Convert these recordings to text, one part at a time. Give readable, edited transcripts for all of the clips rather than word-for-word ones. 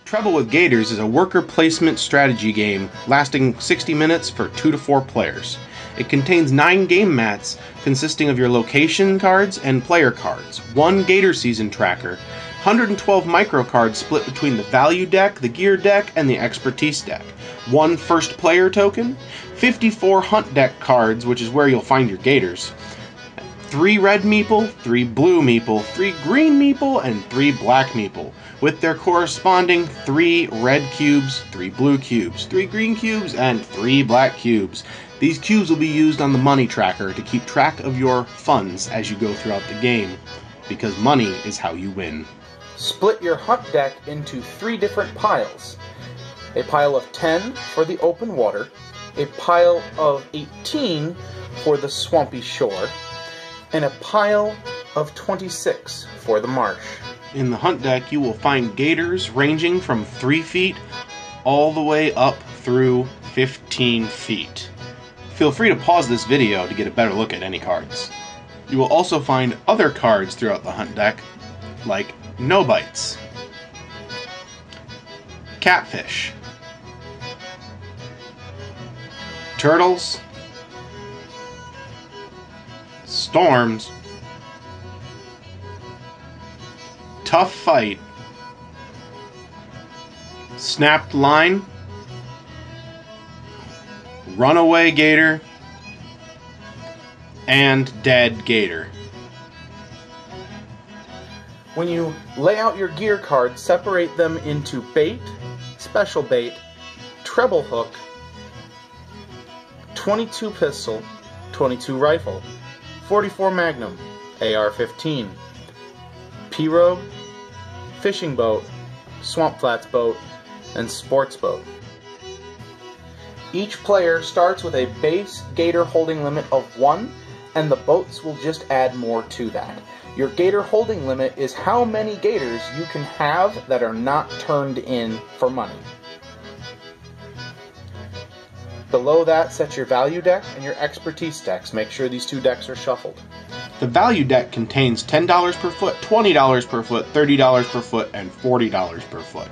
Treble with Gators is a worker placement strategy game lasting 60 minutes for 2 to 4 players. It contains 9 game mats consisting of your location cards and player cards, 1 Gator season tracker, 112 micro cards split between the value deck, the gear deck, and the expertise deck, 1 first player token, 54 hunt deck cards, which is where you'll find your Gators, 3 red meeple, 3 blue meeple, 3 green meeple, and 3 black meeple, with their corresponding 3 red cubes, 3 blue cubes, 3 green cubes, and 3 black cubes. These cubes will be used on the money tracker to keep track of your funds as you go throughout the game, because money is how you win. Split your hunt deck into 3 different piles. A pile of 10 for the open water, a pile of 18 for the swampy shore, and a pile of 26 for the marsh. In the hunt deck, you will find Gators ranging from 3 feet all the way up through 15 feet. Feel free to pause this video to get a better look at any cards. You will also find other cards throughout the hunt deck, like no bites, catfish, turtles, storms, tough fight, snapped line, runaway gator, and dead gator. When you lay out your gear cards, separate them into bait, special bait, treble hook, 22 pistol, 22 rifle, 44 magnum, AR-15, pirogue, fishing boat, swamp flats boat, and sports boat. Each player starts with a base gator holding limit of 1, and the boats will just add more to that. Your gator holding limit is how many gators you can have that are not turned in for money. Below that, set your value deck and your expertise decks. Make sure these 2 decks are shuffled. The value deck contains $10 per foot, $20 per foot, $30 per foot, and $40 per foot.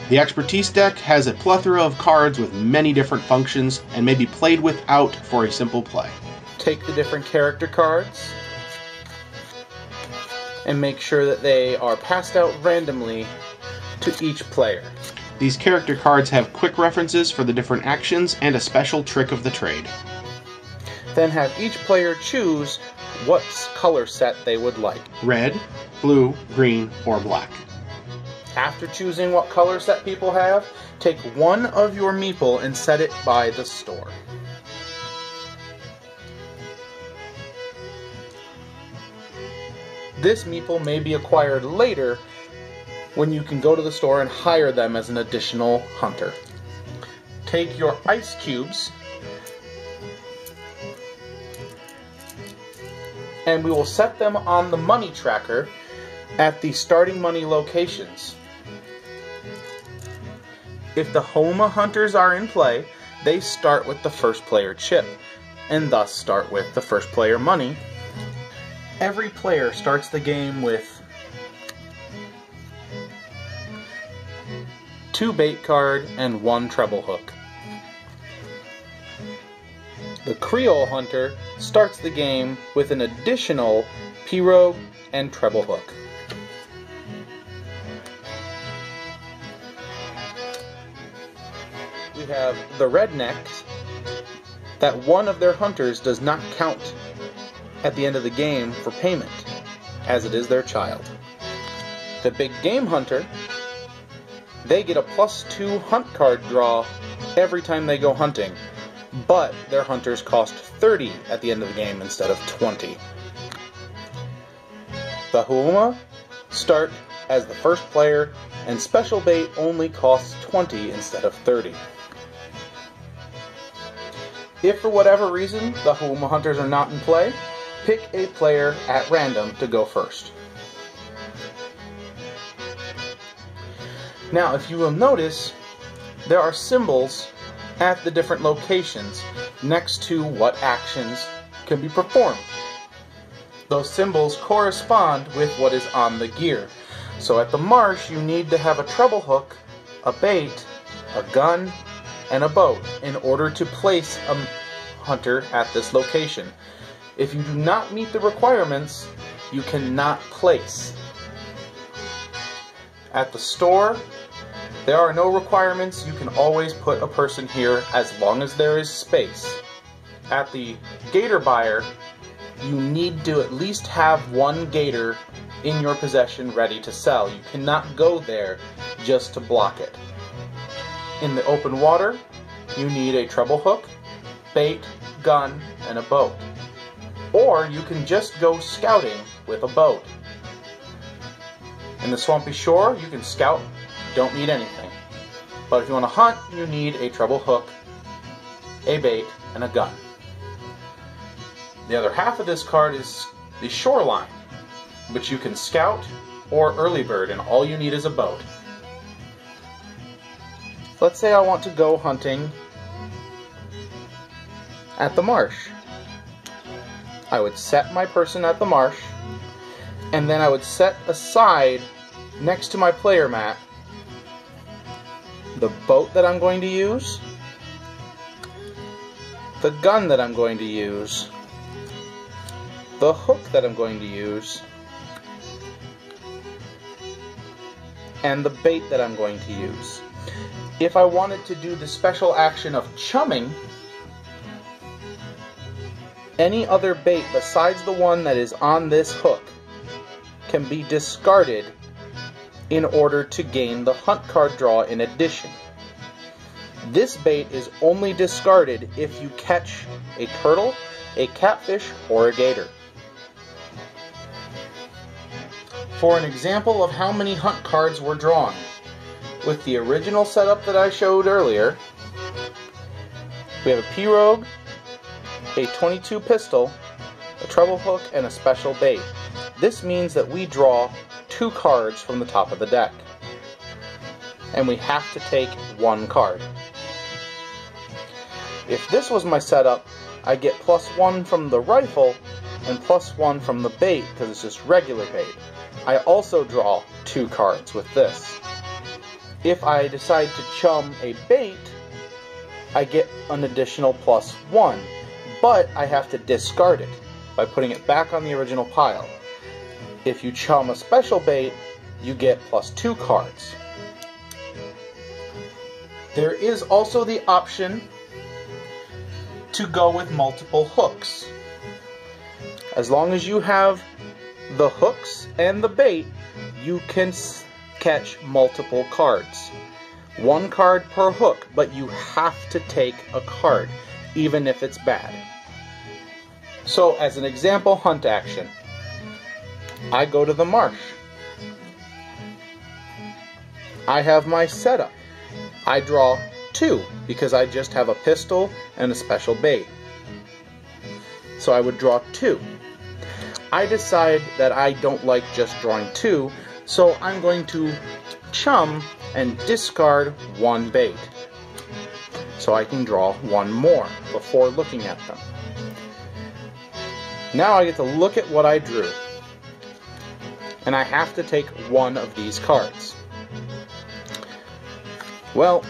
The expertise deck has a plethora of cards with many different functions and may be played without for a simple play. Take the different character cards and make sure that they are passed out randomly to each player. These character cards have quick references for the different actions and a special trick of the trade. Then have each player choose what color set they would like. Red, blue, green, or black. After choosing what color set people have, take one of your meeple and set it by the store. This meeple may be acquired later when you can go to the store and hire them as an additional hunter. Take your ice cubes and we will set them on the money tracker at the starting money locations. If the Homa hunters are in play, they start with the first player chip, and thus start with the first player money. Every player starts the game with 2 bait card and 1 treble hook. The Creole hunter starts the game with an additional pirogue and treble hook. We have the rednecks that one of their hunters does not count at the end of the game for payment, as it is their child. The big game hunter, they get a +2 hunt card draw every time they go hunting, but their hunters cost 30 at the end of the game instead of 20. The Homa start as the first player, and special bait only costs 20 instead of 30. If for whatever reason the Homa hunters are not in play, pick a player at random to go first. Now, if you will notice, there are symbols at the different locations next to what actions can be performed. Those symbols correspond with what is on the gear. So at the marsh, you need to have a treble hook, a bait, a gun, and a boat in order to place a hunter at this location. If you do not meet the requirements, you cannot place. At the store, there are no requirements. You can always put a person here as long as there is space. At the gator buyer, you need to at least have one gator in your possession ready to sell. You cannot go there just to block it. In the open water, you need a treble hook, bait, gun, and a boat. Or you can just go scouting with a boat. In the swampy shore, you can scout, don't need anything. But if you want to hunt, you need a treble hook, a bait, and a gun. The other half of this card is the shoreline, which you can scout or early bird, and all you need is a boat. Let's say I want to go hunting at the marsh. I would set my person at the marsh, and then I would set aside next to my player mat the boat that I'm going to use, the gun that I'm going to use, the hook that I'm going to use, and the bait that I'm going to use. If I wanted to do the special action of chumming, any other bait besides the one that is on this hook can be discarded in order to gain the hunt card draw in addition. This bait is only discarded if you catch a turtle, a catfish, or a gator. For an example of how many hunt cards were drawn, with the original setup that I showed earlier, we have a pirogue, a .22 pistol, a treble hook, and a special bait. This means that we draw 2 cards from the top of the deck, and we have to take 1 card. If this was my setup, I get +1 from the rifle and +1 from the bait because it's just regular bait. I also draw 2 cards with this. If I decide to chum a bait, I get an additional +1, but I have to discard it by putting it back on the original pile. If you chum a special bait, you get +2 cards. There is also the option to go with multiple hooks. As long as you have the hooks and the bait, you can catch multiple cards. 1 card per hook, but you have to take a card, even if it's bad. So, as an example hunt action, I go to the marsh. I have my setup. I draw 2 because I just have a pistol and a special bait. So I would draw 2. I decide that I don't like just drawing 2, so I'm going to chum and discard 1 bait. So I can draw 1 more before looking at them. Now I get to look at what I drew. And I have to take 1 of these cards. Well,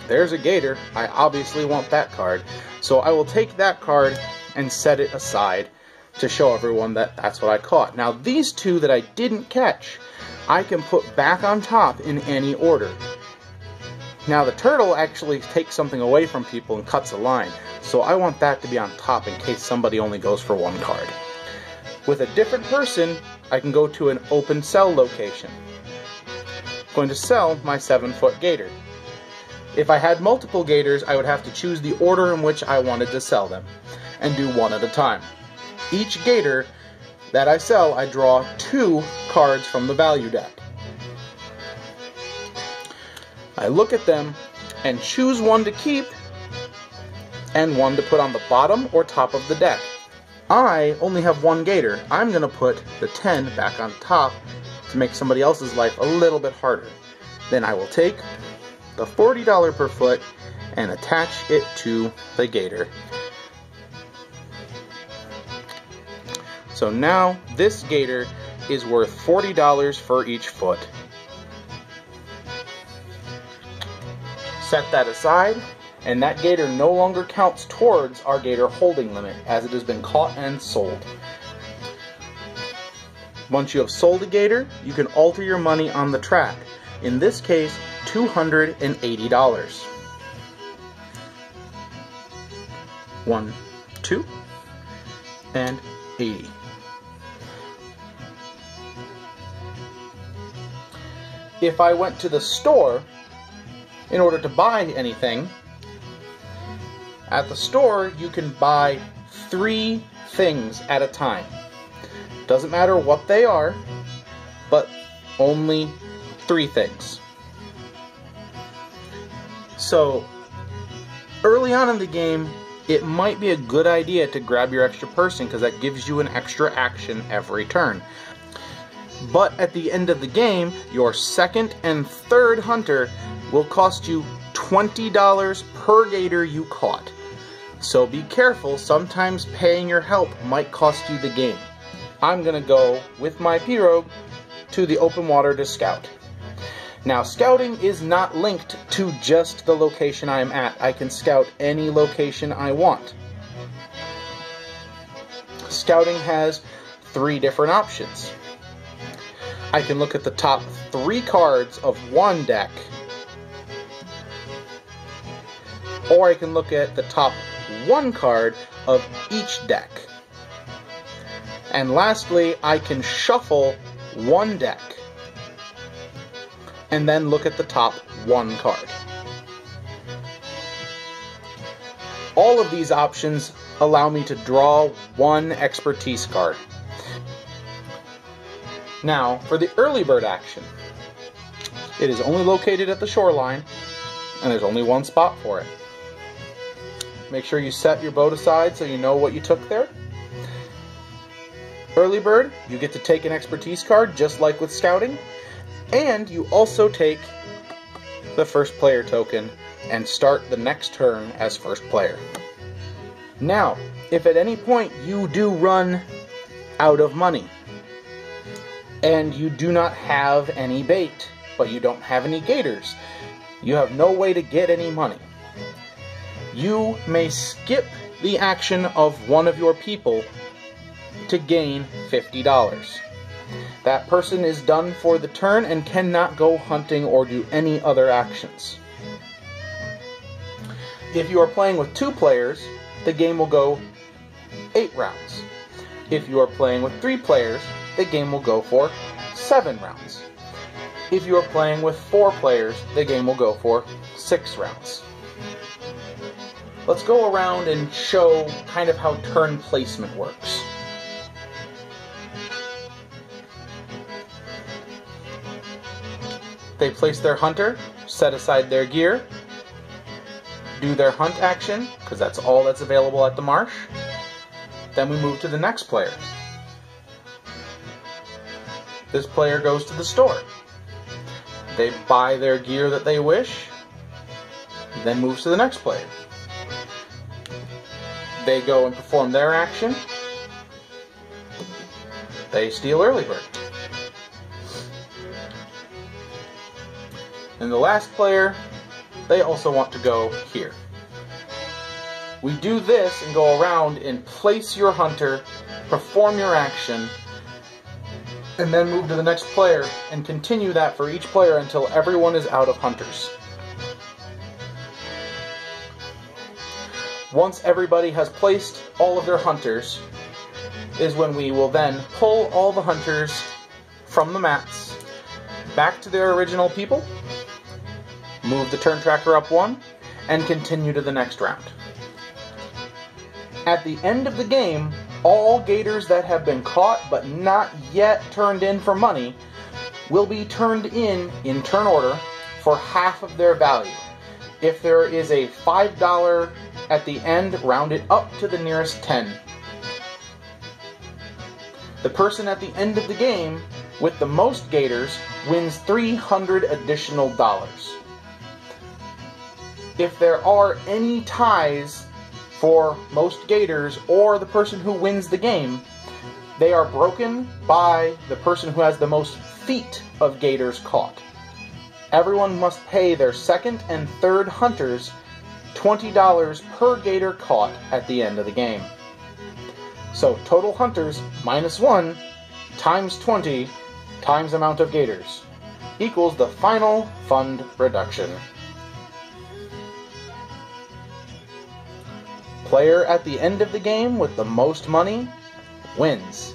there's a gator. I obviously want that card. So I will take that card and set it aside to show everyone that that's what I caught. Now these 2 that I didn't catch, I can put back on top in any order. Now the turtle actually takes something away from people and cuts a line, so I want that to be on top in case somebody only goes for 1 card. With a different person, I can go to an open sell location. I'm going to sell my 7-foot gator. If I had multiple gators, I would have to choose the order in which I wanted to sell them, and do 1 at a time. Each gator that I sell, I draw 2 cards from the value deck. I look at them and choose 1 to keep and 1 to put on the bottom or top of the deck. I only have 1 gator. I'm going to put the 10 back on top to make somebody else's life a little bit harder. Then I will take the $40 per foot and attach it to the gator. So now this gator is worth $40 for each foot. Set that aside, and that gator no longer counts towards our gator holding limit, as it has been caught and sold. Once you have sold a gator, you can alter your money on the track. In this case, $280. 1, 2, and 80. If I went to the store in order to buy anything, at the store you can buy 3 things at a time. Doesn't matter what they are, but only 3 things. So, early on in the game, it might be a good idea to grab your extra person because that gives you an extra action every turn. But at the end of the game, your second and third hunter will cost you $20 per gator you caught. So be careful, sometimes paying your help might cost you the game. I'm going to go with my pirogue to the open water to scout. Now, scouting is not linked to just the location I am at. I can scout any location I want. Scouting has 3 different options. I can look at the top 3 cards of one deck, or I can look at the top 1 card of each deck. And lastly, I can shuffle one deck and then look at the top 1 card. All of these options allow me to draw 1 expertise card. Now, for the early bird action, it is only located at the shoreline, and there's only 1 spot for it. Make sure you set your boat aside so you know what you took there. Early bird, you get to take an expertise card, just like with scouting, and you also take the first player token and start the next turn as first player. Now, if at any point you do run out of money, and you do not have any bait, but you don't have any gators, you have no way to get any money, you may skip the action of one of your people to gain $50. That person is done for the turn and cannot go hunting or do any other actions. If you are playing with 2 players, the game will go 8 rounds. If you are playing with 3 players, the game will go for 7 rounds. If you are playing with 4 players, the game will go for 6 rounds. Let's go around and show kind of how turn placement works. They place their hunter, set aside their gear, do their hunt action, because that's all that's available at the marsh. Then we move to the next player. This player goes to the store. They buy their gear that they wish, then moves to the next player. They go and perform their action. They steal early bird. And the last player, they also want to go here. We do this and go around and place your hunter, perform your action, and then move to the next player and continue that for each player until everyone is out of hunters. Once everybody has placed all of their hunters, is when we will then pull all the hunters from the mats back to their original people, move the turn tracker up 1, and continue to the next round. At the end of the game, all gators that have been caught but not yet turned in for money will be turned in turn order for half of their value. If there is a $5 at the end, round it up to the nearest 10. The person at the end of the game with the most gators wins $300 additional dollars. If there are any ties for most gators or the person who wins the game, They are broken by the person who has the most feet of gators caught. Everyone must pay their second and third hunters $20 per gator caught at the end of the game. So total hunters minus 1 times 20 times amount of gators equals the final fund reduction. Player at the end of the game with the most money wins.